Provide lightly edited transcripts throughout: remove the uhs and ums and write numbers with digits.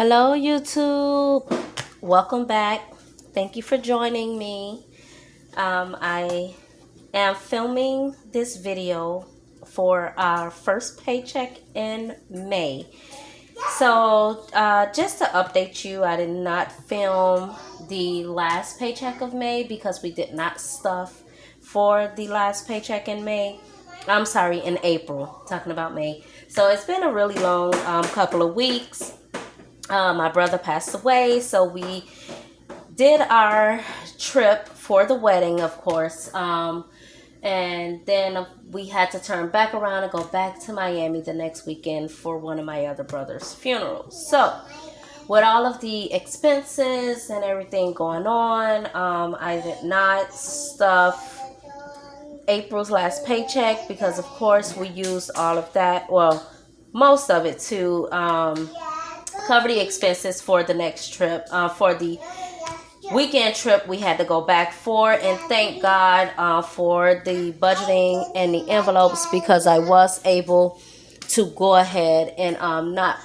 Hello, YouTube. Welcome back. Thank you for joining me. I am filming this video for our first paycheck in May. So, just to update you, I did not film the last paycheck of May because we did not stuff for the last paycheck in May. I'm sorry, in April. Talking about May. So, it's been a really long couple of weeks. My brother passed away, so we did our trip for the wedding, of course, and then we had to turn back around and go back to Miami the next weekend for one of my other brother's funerals. So with all of the expenses and everything going on, I did not stuff April's last paycheck because, of course, we used all of that, well, most of it to cover the expenses for the next trip, for the weekend trip we had to go back for. And thank God for the budgeting and the envelopes, because I was able to go ahead and not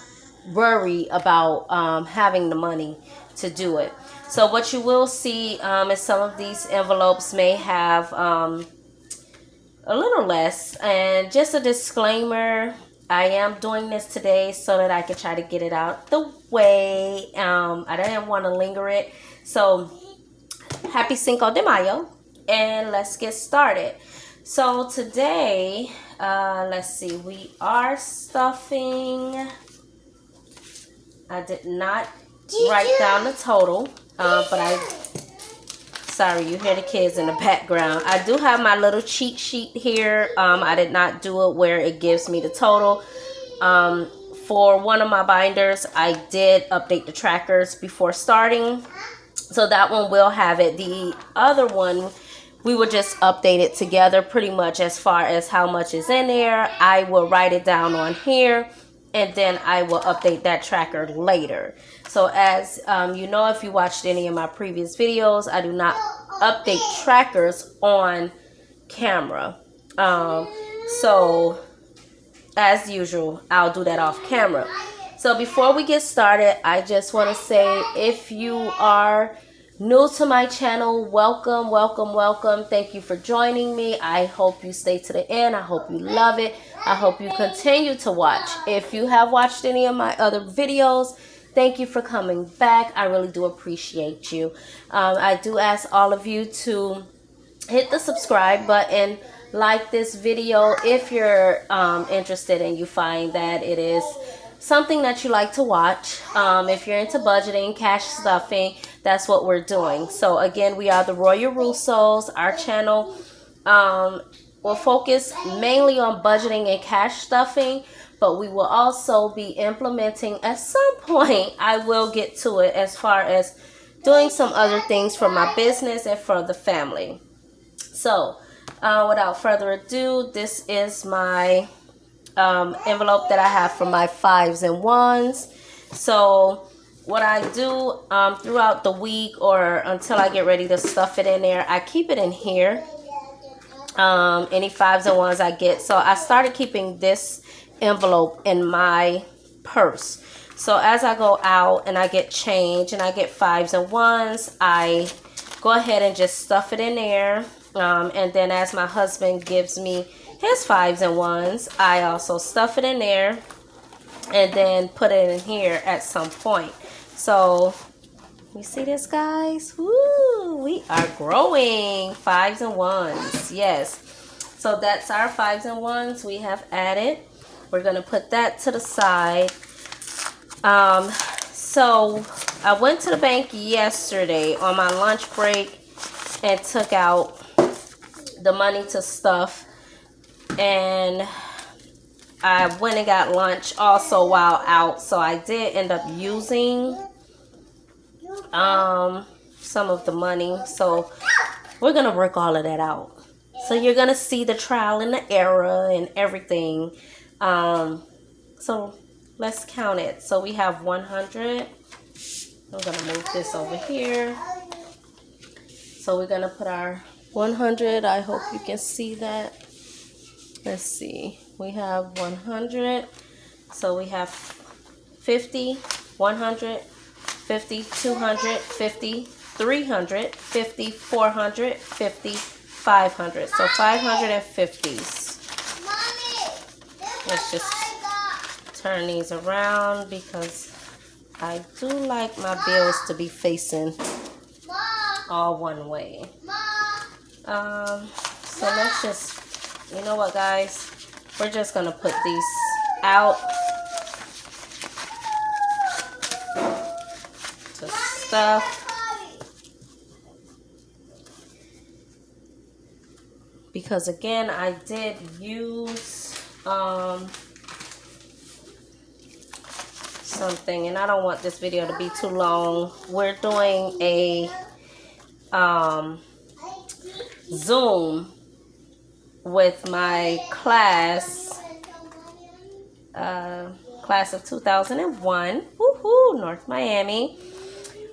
worry about having the money to do it. So what you will see is some of these envelopes may have a little less. And just a disclaimer, I am doing this today so that I can try to get it out the way. I didn't want to linger it. So, happy Cinco de Mayo. And let's get started. So, today, let's see. We are stuffing. I did not write down the total. Sorry, you hear the kids in the background. I do have my little cheat sheet here. I did not do it where it gives me the total. For one of my binders, I did update the trackers before starting. So that one will have it. The other one, we will just update it together pretty much as far as how much is in there. I will write it down on here, and then I will update that tracker later. So as you know, if you watched any of my previous videos, I do not update trackers on camera. So as usual, I'll do that off camera. So before we get started, I just want to say, if you are new to my channel, welcome, welcome, welcome. Thank you for joining me. I hope you stay to the end. I hope you love it. I hope you continue to watch. If you have watched any of my other videos, thank you for coming back. I really do appreciate you. I do ask all of you to hit the subscribe button, like this video if you're interested and you find that it is something that you like to watch. If you're into budgeting, cash stuffing, that's what we're doing. So again, we are the Royal Russos. Our channel will focus mainly on budgeting and cash stuffing, but we will also be implementing, at some point, I will get to it, as far as doing some other things for my business and for the family. So without further ado, this is my envelope that I have for my 5s and 1s. So what I do throughout the week, or until I get ready to stuff it in there, I keep it in here. Any 5s and 1s I get. So I started keeping this envelope in my purse. So as I go out and I get change and I get 5s and 1s, I go ahead and just stuff it in there. And then as my husband gives me his 5s and 1s, I also stuff it in there and then put it in here at some point. So you see this, guys? Woo, we are growing. 5s and 1s. Yes. So that's our 5s and 1s we have added. We're going to put that to the side. So I went to the bank yesterday on my lunch break and took out the money to stuff. And I went and got lunch also while out. So I did end up using some of the money. So we're going to work all of that out. So you're going to see the trial and the error and everything. So let's count it. So we have 100. I'm going to move this over here. So we're going to put our 100. I hope you can see that. Let's see. We have 100. So we have 50. 150, 250, 350, 450, 500. So 550s. Let's just turn these around because I do like my bills to be facing all one way. So let's just, you know what, guys? We're just gonna put these out to stuff. Because again, I did use something, and I don't want this video to be too long. We're doing a Zoom with my class of 2001, woohoo, North Miami.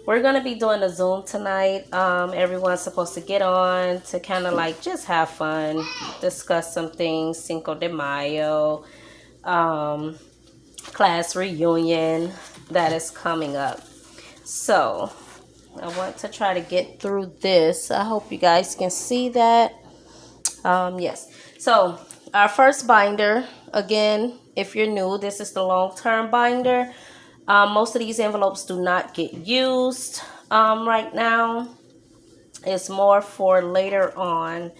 We're going to be doing a Zoom tonight. Everyone's supposed to get on to kind of like just have fun, discuss some things. Cinco de Mayo, class reunion that is coming up. So I want to try to get through this. I hope you guys can see that. Yes. So our first binder, again, if you're new, this is the long-term binder. Most of these envelopes do not get used right now. It's more for later on.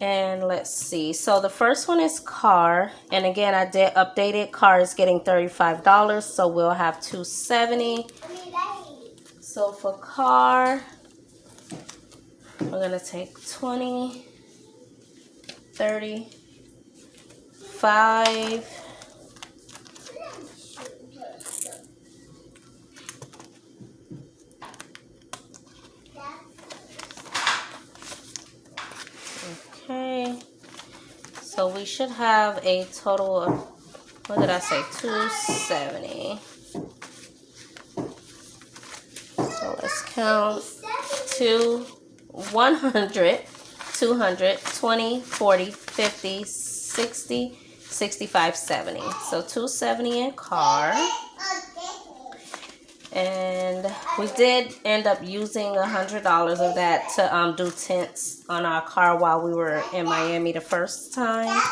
And let's see. So the first one is car. And again, I did update it. Car is getting $35. So we'll have $270. So for car, we're going to take 20, 30, 5, okay, so we should have a total of, what did I say, 270. So let's count 100, 200, 20, 40, 50, 60, 65, 70. So 270 in car. And we did end up using $100 of that to do tints on our car while we were in Miami the first time.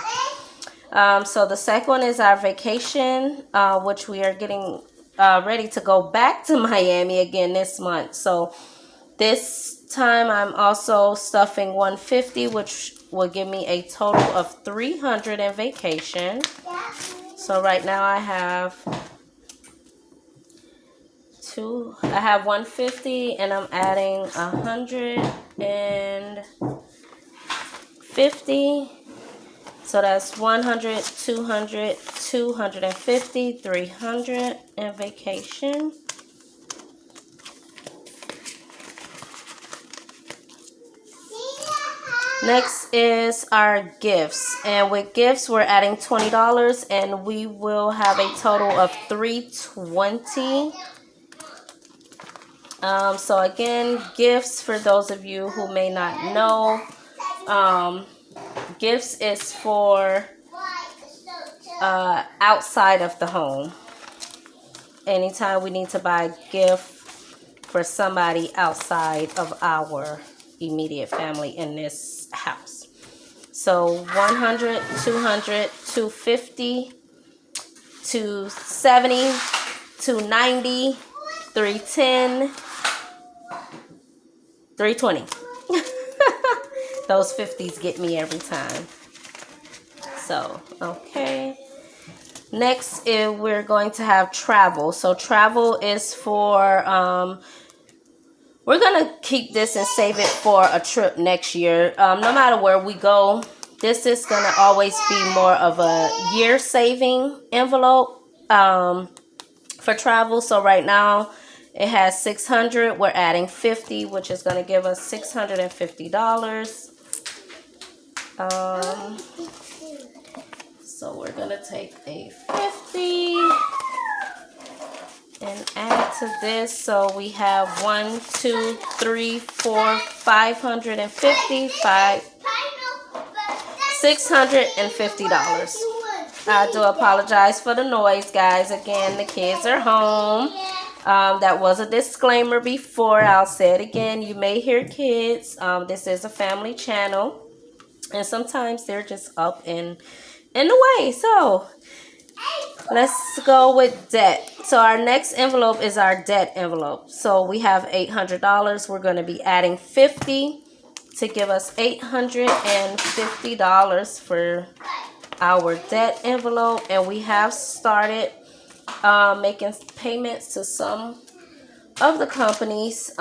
So the second one is our vacation, which we are getting ready to go back to Miami again this month. So this time I'm also stuffing 150, which will give me a total of 300 in vacation. So right now I have 150, and I'm adding 150. So that's 100, 200, 250, 300 in vacation. Next is our gifts, and with gifts we're adding $20, and we will have a total of $320. So again, gifts, for those of you who may not know, gifts is for outside of the home. Anytime we need to buy a gift for somebody outside of our immediate family in this house. So 100, 200, 250, 270, 290, 310, 320. Those 50s get me every time. So, okay. Next, we're going to have travel. So travel is for, we're going to keep this and save it for a trip next year. No matter where we go, this is going to always be more of a year saving envelope for travel. So right now, it has 600. We're adding 50, which is going to give us $650. So we're going to take a 50 and add to this. So we have 1, 2, 3, 4, 550, $650. I do apologize for the noise, guys. Again, the kids are home. That was a disclaimer before. I'll say it again. You may hear kids. This is a family channel, and sometimes they're just up in the way. So let's go with debt. So our next envelope is our debt envelope. So we have $800. We're going to be adding 50 to give us $850 for our debt envelope, and we have started making payments to some of the companies.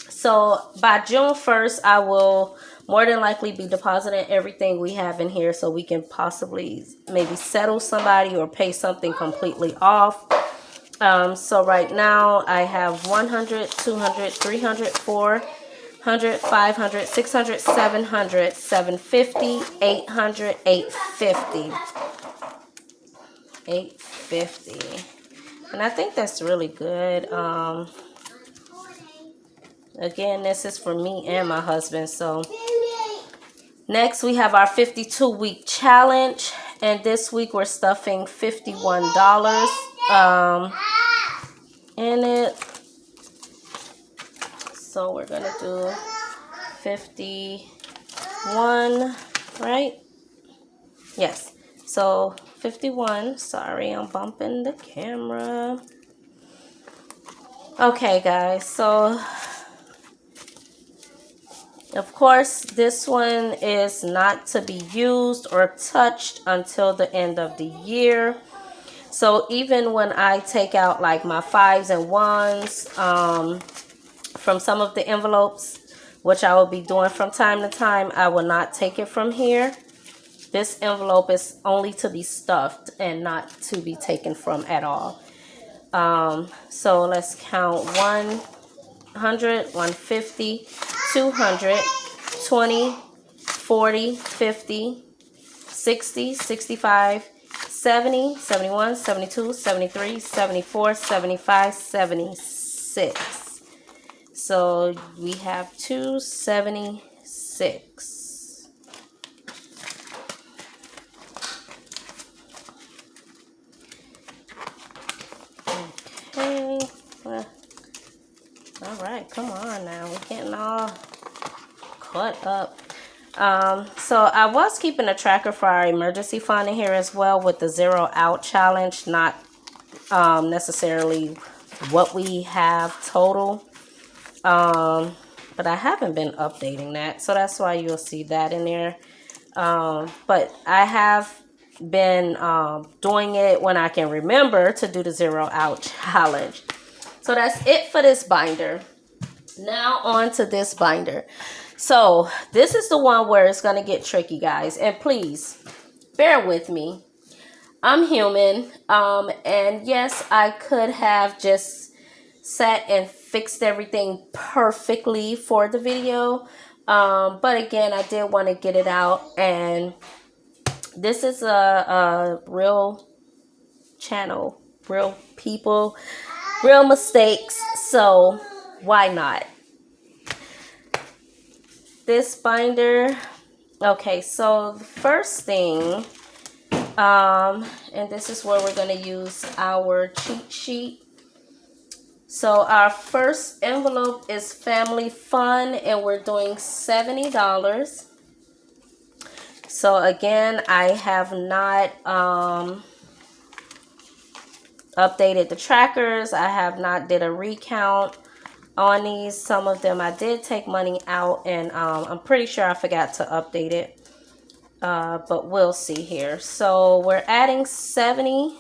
So by June 1st, I will more than likely be depositing everything we have in here so we can possibly maybe settle somebody or pay something completely off. So right now I have 100, 200, 300, 400, 500, 600, 700, 750, 800, 850. 850. And I think that's really good. Again, this is for me and my husband. So next we have our 52-week challenge, and this week we're stuffing $51 in it. So we're gonna do 51, right? Yes. So 51. Sorry, I'm bumping the camera. Okay, guys. So of course, this one is not to be used or touched until the end of the year. So even when I take out like my 5s and 1s from some of the envelopes, which I will be doing from time to time, I will not take it from here. This envelope is only to be stuffed and not to be taken from at all. So let's count 100, 150, 200, 20, 40, 50, 60, 65, 70, 71, 72, 73, 74, 75, 76. So we have 276. Okay. All right, come on now. We're getting all caught up. So I was keeping a tracker for our emergency fund in here as well with the 0 out challenge, not necessarily what we have total. But I haven't been updating that, so that's why you'll see that in there. But I have been doing it when I can remember to do the 0 out challenge. So that's it for this binder. Now on to this binder. So this is the one where it's going to get tricky, guys. And please bear with me. I'm human. And yes, I could have just sat and fixed everything perfectly for the video. But again, I did want to get it out. And this is a real channel, real people, real mistakes. So why not? This binder. Okay, so the first thing, and this is where we're going to use our cheat sheet. So our first envelope is family fun, and we're doing $70. So again, I have not updated the trackers. I have not did a recount on these. Some of them I did take money out, and I'm pretty sure I forgot to update it. But we'll see here. So we're adding $70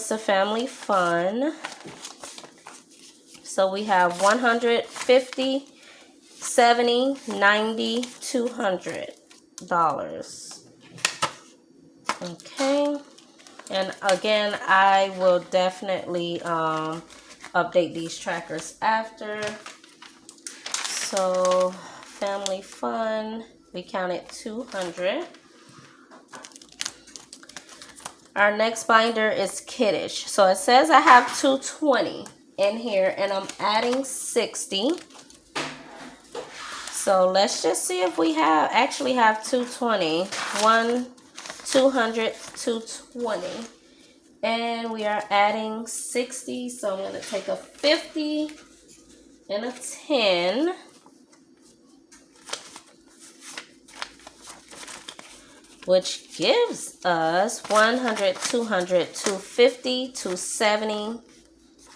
to family fun. So we have 150, 70, 90, $200. Okay. And again, I will definitely update these trackers after. So family fun, we counted 200. Our next binder is kiddish. So it says I have 220 in here, and I'm adding 60. So let's just see if we actually have 220. 200, 220. And we are adding 60. So I'm going to take a 50 and a 10. Which gives us 100, 200, 250, 270,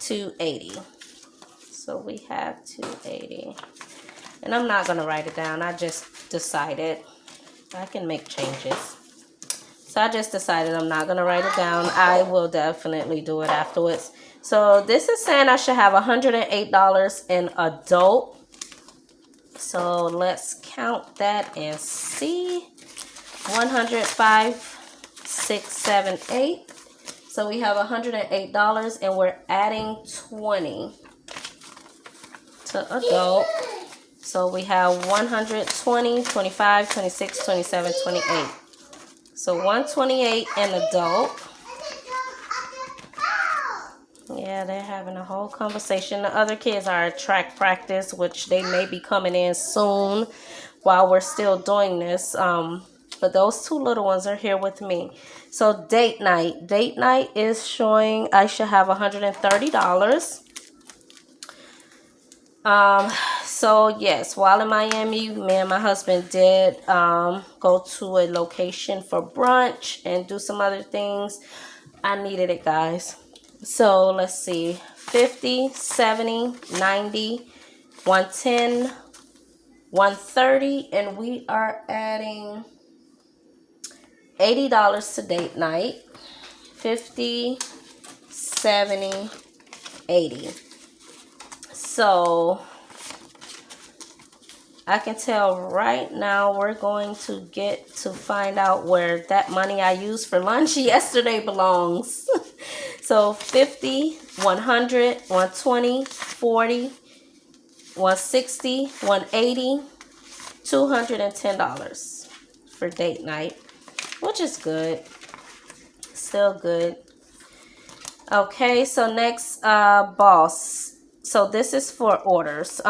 280. So we have 280. And I'm not going to write it down. I just decided I can make changes. So I just decided I'm not going to write it down. I will definitely do it afterwards. So this is saying I should have $108 in adult. So let's count that and see. 105, 6, 7, 8. So we have $108 and we're adding 20 to adult. So we have 120, 25, 26, 27, 28. So 128 in adult. Yeah, they're having a whole conversation. The other kids are at track practice, which they may be coming in soon while we're still doing this. But those two little ones are here with me. So date night. Date night is showing I should have $130. So yes, while in Miami, me and my husband did go to a location for brunch and do some other things. I needed it, guys. So let's see. 50, 70, 90, 110, 130, and we are adding $80 to date night. 50, 70, 80. So I can tell right now we're going to get to find out where that money I used for lunch yesterday belongs. So 50, 100, 120, 40, 160, 180, $210 for date night, which is good. Still good. Okay, so next, boss. So this is for orders.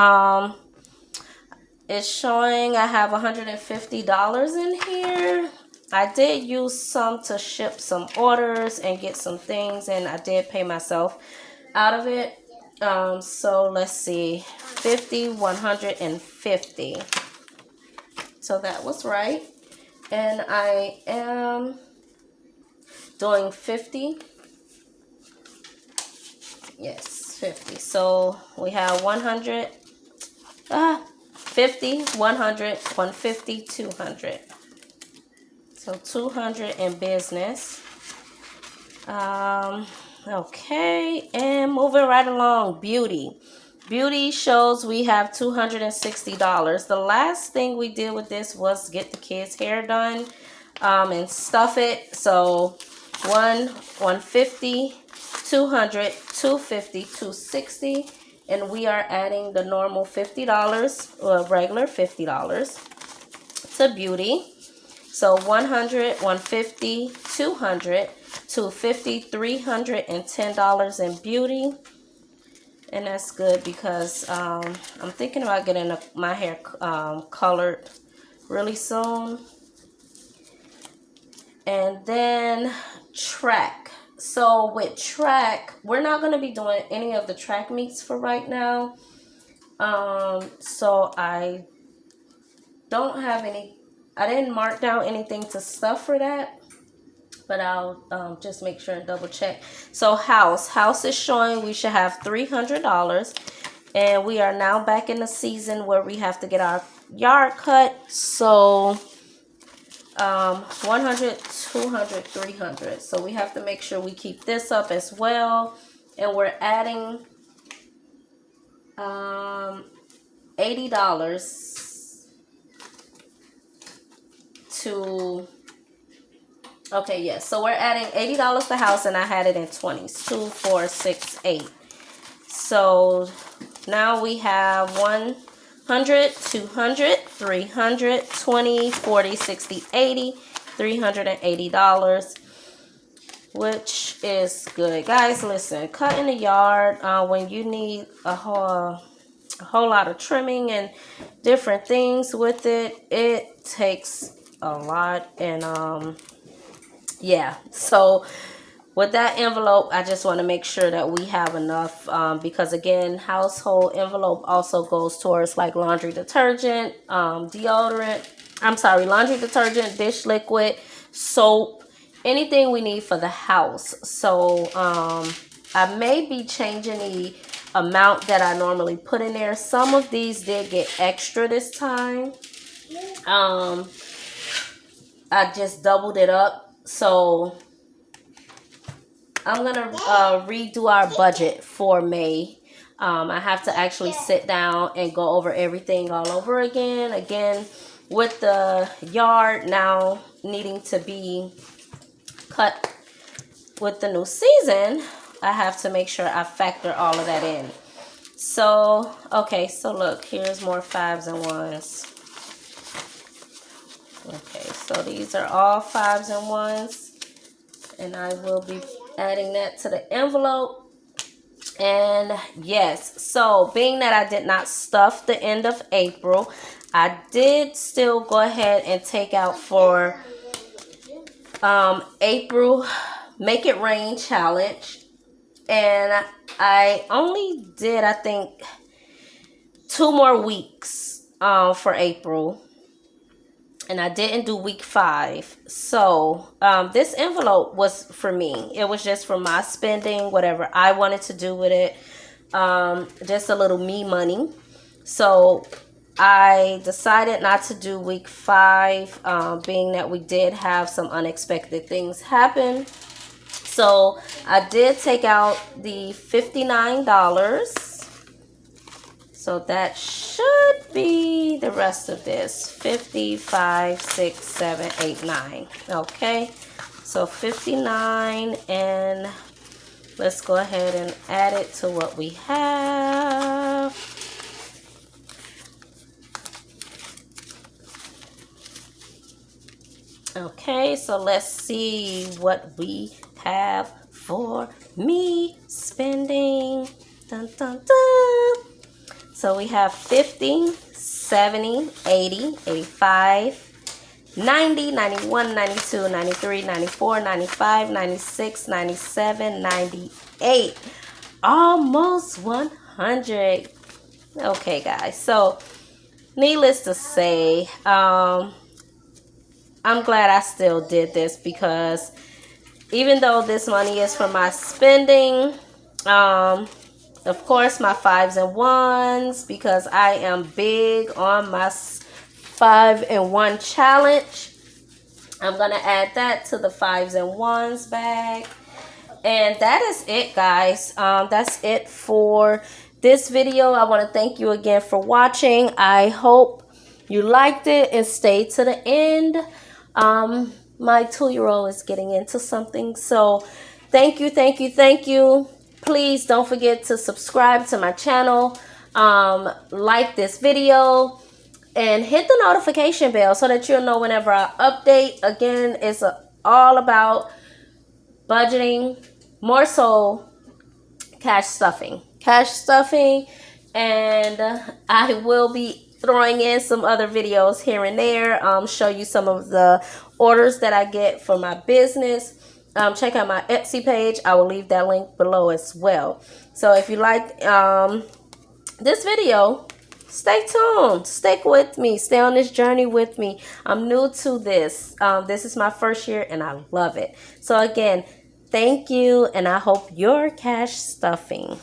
It's showing I have $150 in here. I did use some to ship some orders and get some things, and I did pay myself out of it. So let's see, 50, 150. So that was right. And I am doing 50. Yes, 50. So we have 100, 50, 100, 150, 200. So 200 in business. Okay, and moving right along, beauty. Beauty shows we have $260. The last thing we did with this was get the kids' hair done and stuff it. So 150, 200, 250, 260, and we are adding the normal $50 or regular $50 to beauty. So 100, 150, 200, 250, $310 in beauty. And that's good because I'm thinking about getting my hair colored really soon. And then track. So with track, we're not going to be doing any of the track meets for right now. So I don't have any, I didn't mark down anything to stuff for that, but I'll just make sure and double check. So house is showing we should have $300, and we are now back in the season where we have to get our yard cut. So 100, 200, 300. So we have to make sure we keep this up as well, and we're adding $80 to, okay, yes, so we're adding $80 to house, and I had it in 20s, 2, 4, 6, 8. So now we have 100, 200, 300, 20, 40, 60, 80, $380, which is good. Guys, listen, cutting the yard when you need a whole lot of trimming and different things with it, it takes a lot. And yeah, so with that envelope, I just want to make sure that we have enough, because again, household envelope also goes towards like laundry detergent, laundry detergent, dish liquid, soap, anything we need for the house. So I may be changing the amount that I normally put in there. Some of these did get extra this time. I just doubled it up. So I'm gonna redo our budget for May. I have to actually sit down and go over everything all over again. Again, with the yard now needing to be cut with the new season, I have to make sure I factor all of that in. So, okay, so look, here's more 5s and 1s. Okay, so these are all 5s and 1s. And I will be adding that to the envelope. And yes, so being that I did not stuff the end of April, I did still go ahead and take out for April Make It Rain Challenge. And I only did, I think, 2 more weeks for April. And I didn't do week 5. So this envelope was for me. It was just for my spending, whatever I wanted to do with it. Just a little me money. So I decided not to do week 5, being that we did have some unexpected things happen. So I did take out the $59. So that should be the rest of this. 55, 6, 7, 8, 9. Okay. So 59, and let's go ahead and add it to what we have. Okay, so let's see what we have for me spending. Dun, dun, dun. So we have 50, 70, 80, 85, 90, 91, 92, 93, 94, 95, 96, 97, 98. Almost 100. Okay, guys. So, needless to say, I'm glad I still did this, because even though this money is for my spending, of course, my 5s and 1s, because I am big on my 5 and 1 challenge. I'm going to add that to the 5s and 1s bag. And that is it, guys. That's it for this video. I want to thank you again for watching. I hope you liked it and stayed to the end. My 2-year-old is getting into something. So thank you, thank you, thank you. Please don't forget to subscribe to my channel, like this video, and hit the notification bell so that you'll know whenever I update. Again, it's all about budgeting, more so cash stuffing. And I will be throwing in some other videos here and there, show you some of the orders that I get for my business. Check out my Etsy page. I will leave that link below as well. So if you like this video, stay tuned. Stick with me. Stay on this journey with me. I'm new to this. This is my first year and I love it. So again, thank you, and I hope you're cash stuffing.